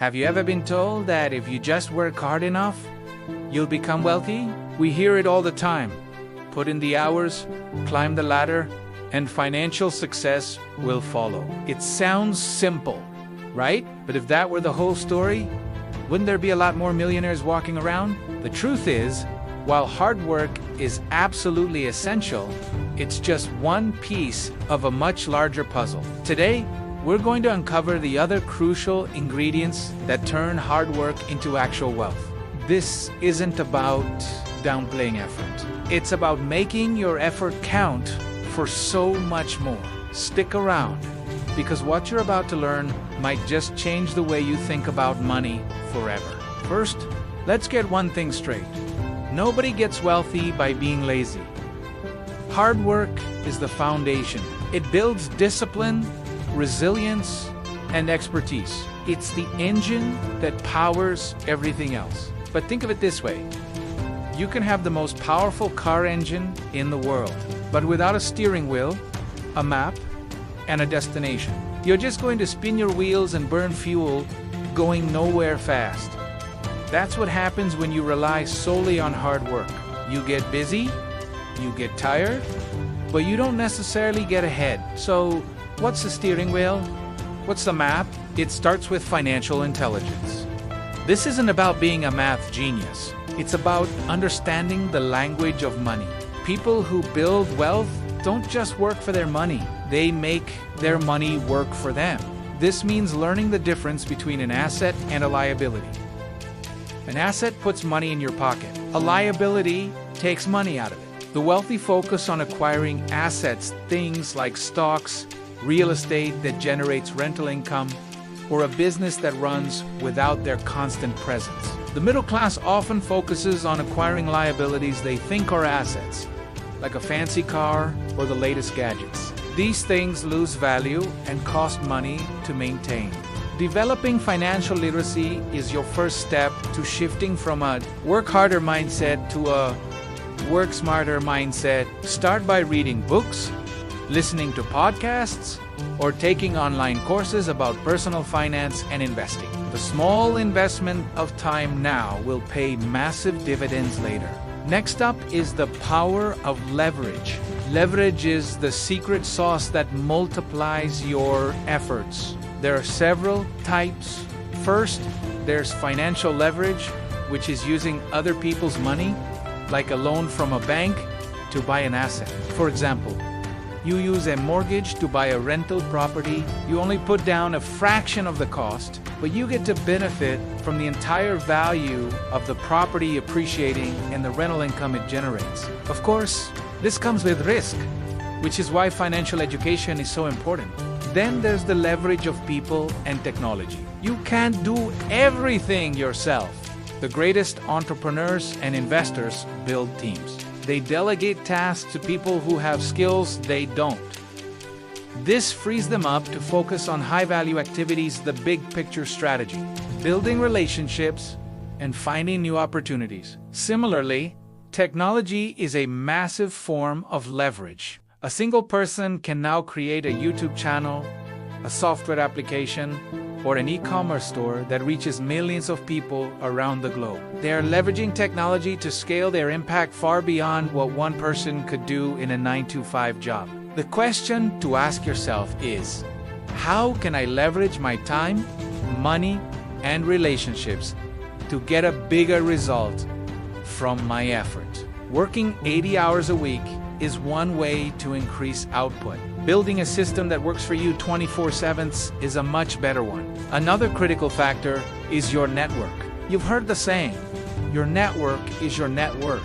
Have you ever been told that if you just work hard enough, you'll become wealthy? We hear it all the time. Put in the hours, climb the ladder, and financial success will follow. It sounds simple, right? But if that were the whole story, wouldn't there be a lot more millionaires walking around? The truth is, while hard work is absolutely essential, it's just one piece of a much larger puzzle. Today, we're going to uncover the other crucial ingredients that turn hard work into actual wealth. This isn't about downplaying effort. It's about making your effort count for so much more. Stick around, because what you're about to learn might just change the way you think about money forever. First, let's get one thing straight. Nobody gets wealthy by being lazy. Hard work is the foundation. It builds discipline, resilience, and expertise. It's the engine that powers everything else. But think of it this way. You can have the most powerful car engine in the world, but without a steering wheel, a map, and a destination, you're just going to spin your wheels and burn fuel, going nowhere fast. That's what happens when you rely solely on hard work. You get busy, you get tired, but you don't necessarily get ahead. So, what's the steering wheel? What's the map? It starts with financial intelligence. This isn't about being a math genius. It's about understanding the language of money. People who build wealth don't just work for their money. They make their money work for them. This means learning the difference between an asset and a liability. An asset puts money in your pocket. A liability takes money out of it. The wealthy focus on acquiring assets, things like stocks, real estate that generates rental income, or a business that runs without their constant presence. The middle class often focuses on acquiring liabilities they think are assets, like a fancy car or the latest gadgets. These things lose value and cost money to maintain. Developing financial literacy is your first step to shifting from a work harder mindset to a work smarter mindset. Start by reading books, listening to podcasts, or taking online courses about personal finance and investing. The small investment of time now will pay massive dividends later. Next up is the power of leverage. Leverage is the secret sauce that multiplies your efforts. There are several types. First, there's financial leverage, which is using other people's money, like a loan from a bank, to buy an asset. For example, you use a mortgage to buy a rental property. You only put down a fraction of the cost, but you get to benefit from the entire value of the property appreciating and the rental income it generates. Of course, this comes with risk, which is why financial education is so important. Then there's the leverage of people and technology. You can't do everything yourself. The greatest entrepreneurs and investors build teams. They delegate tasks to people who have skills they don't. This frees them up to focus on high-value activities, the big picture strategy, building relationships, and finding new opportunities. Similarly, technology is a massive form of leverage. A single person can now create a YouTube channel, a software application, or an e-commerce store that reaches millions of people around the globe. They are leveraging technology to scale their impact far beyond what one person could do in a 9-to-5 job. The question to ask yourself is, how can I leverage my time, money, and relationships to get a bigger result from my effort? Working 80 hours a week is one way to increase output. Building a system that works for you 24/7 is a much better one. Another critical factor is your network. You've heard the saying, your network is your net worth.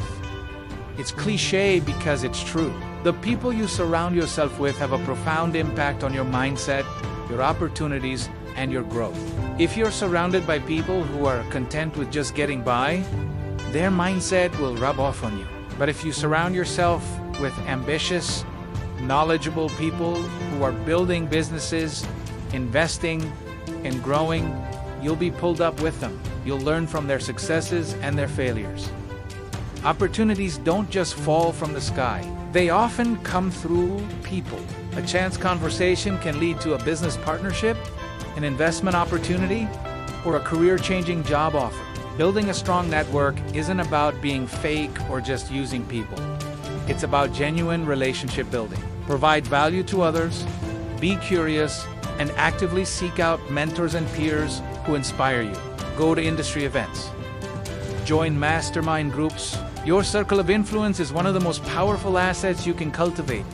It's cliche because it's true. The people you surround yourself with have a profound impact on your mindset, your opportunities, and your growth. If you're surrounded by people who are content with just getting by, their mindset will rub off on you. But if you surround yourself with ambitious, knowledgeable people who are building businesses, investing, and growing, you'll be pulled up with them. You'll learn from their successes and their failures. Opportunities don't just fall from the sky. They often come through people. A chance conversation can lead to a business partnership, an investment opportunity, or a career-changing job offer. Building a strong network isn't about being fake or just using people. It's about genuine relationship building. Provide value to others, be curious, and actively seek out mentors and peers who inspire you. Go to industry events. Join mastermind groups. Your circle of influence is one of the most powerful assets you can cultivate.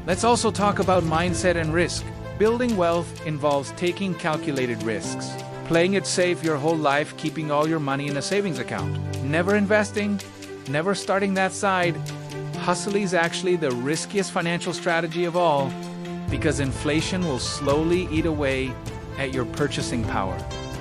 Let's also talk about mindset and risk. Building wealth involves taking calculated risks. Playing it safe your whole life, keeping all your money in a savings account. Never investing, never starting that side. Hustle is actually the riskiest financial strategy of all, because inflation will slowly eat away at your purchasing power.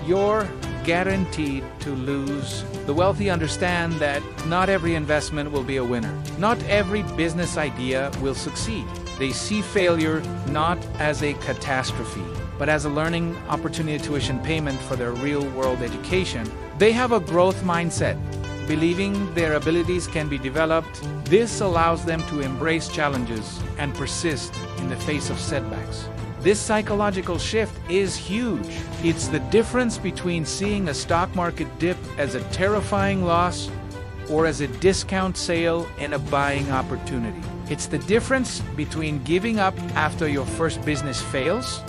You're guaranteed to lose. The wealthy understand that not every investment will be a winner. Not every business idea will succeed. They see failure not as a catastrophe, but as a learning opportunity, tuition payment for their real-world education. They have a growth mindset, believing their abilities can be developed. This allows them to embrace challenges and persist in the face of setbacks. This psychological shift is huge. It's the difference between seeing a stock market dip as a terrifying loss or as a discount sale and a buying opportunity. It's the difference between giving up after your first business fails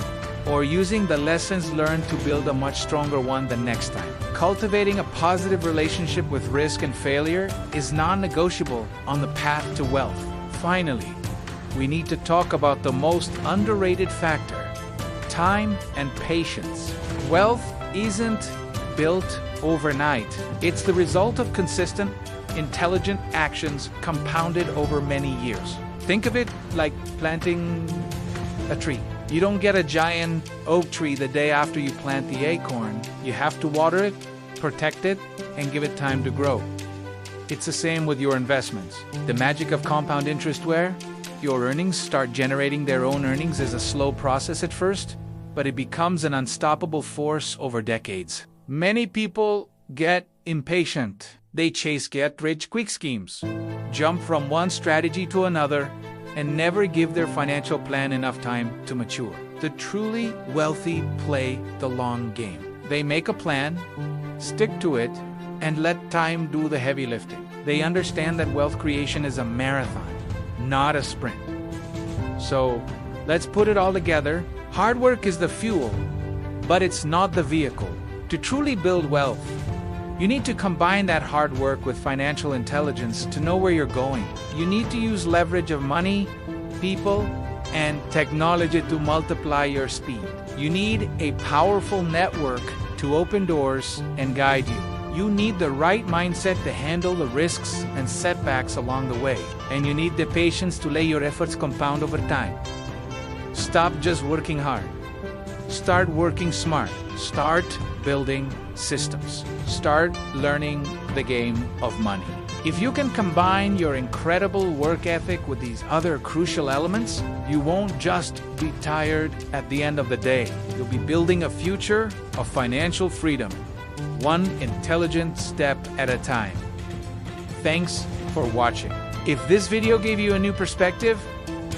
or using the lessons learned to build a much stronger one the next time. Cultivating a positive relationship with risk and failure is non-negotiable on the path to wealth. Finally, we need to talk about the most underrated factor: time and patience. Wealth isn't built overnight. It's the result of consistent, intelligent actions compounded over many years. Think of it like planting a tree. You don't get a giant oak tree the day after you plant the acorn. You have to water it, protect it, and give it time to grow. It's the same with your investments. The magic of compound interest, where your earnings start generating their own earnings, is a slow process at first, but it becomes an unstoppable force over decades. Many people get impatient. They chase get-rich-quick schemes, jump from one strategy to another, and never give their financial plan enough time to mature. The truly wealthy play the long game. They make a plan, stick to it, and let time do the heavy lifting. They understand that wealth creation is a marathon, not a sprint. So, let's put it all together. Hard work is the fuel, but it's not the vehicle. To truly build wealth, you need to combine that hard work with financial intelligence to know where you're going. You need to use leverage of money, people, and technology to multiply your speed. You need a powerful network to open doors and guide you. You need the right mindset to handle the risks and setbacks along the way. And you need the patience to let your efforts compound over time. Stop just working hard. Start working smart. Start building systems. Start learning the game of money. If you can combine your incredible work ethic with these other crucial elements, you won't just be tired at the end of the day. You'll be building a future of financial freedom, one intelligent step at a time. Thanks for watching. If this video gave you a new perspective,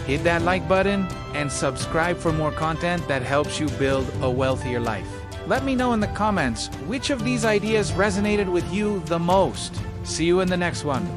hit that like button and subscribe for more content that helps you build a wealthier life. Let me know in the comments which of these ideas resonated with you the most. See you in the next one.